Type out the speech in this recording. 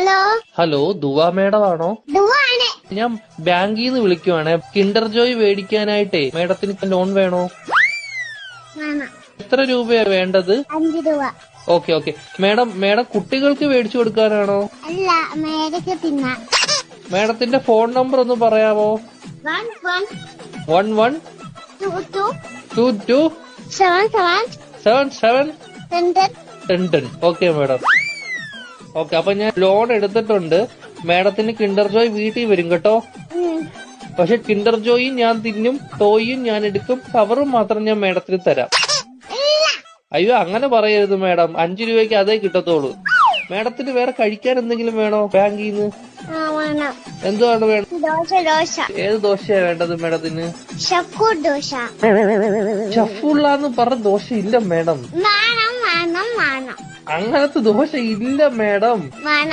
Hello hello ദുവാ madam ആണോ? ദുവാണ്. ഞാൻ ബാങ്കിൽ നിന്ന് വിളിക്കുവാണ്. കിൻഡർ ജോയ് മേടിക്കാനായിട്ടേ മേഡത്തിന് ലോൺ വേണോ? വേണം. എത്ര രൂപയാ വേണ്ടത്? 5 രൂപ. ഓക്കെ മേഡം കുട്ടികൾക്ക് മേടിച്ചു കൊടുക്കാനാണോ? അല്ല, മേടിക്ക് തിന്നാൻ. മേഡത്തിന്റെ ഫോൺ നമ്പർ ഒന്ന് പറയാമോ? 11 22 77 10. Okay madam. ഓക്കെ, അപ്പൊ ഞാൻ ലോൺ എടുത്തിട്ടുണ്ട്. മേഡത്തിന് കിൻഡർ ജോയ് വീട്ടിൽ വരും കേട്ടോ. പക്ഷെ കിൻഡർ ജോയും ഞാൻ തിന്നും, ടോയും ഞാൻ എടുക്കും, കവറും മാത്രം ഞാൻ മേഡത്തിന് തരാം. അയ്യോ, അങ്ങനെ പറയരുത് മേഡം. 5 രൂപയ്ക്ക് അതേ കിട്ടത്തുള്ളൂ. മേഡത്തിന് വേറെ കഴിക്കാൻ എന്തെങ്കിലും വേണോ ബാങ്കിൽ നിന്ന്? എന്തുവാണ് വേണം? ദോശ. ഏത് ദോശയാ വേണ്ടത് മേഡത്തിന്? ഷക്കൂർ ദോശ. ഷഫുള്ളാന്ന് പറഞ്ഞ ദോശ ഇല്ല മേഡം. വേണം. അങ്ങനത്തെ ദോശ ഇല്ല മേഡം. വേണം.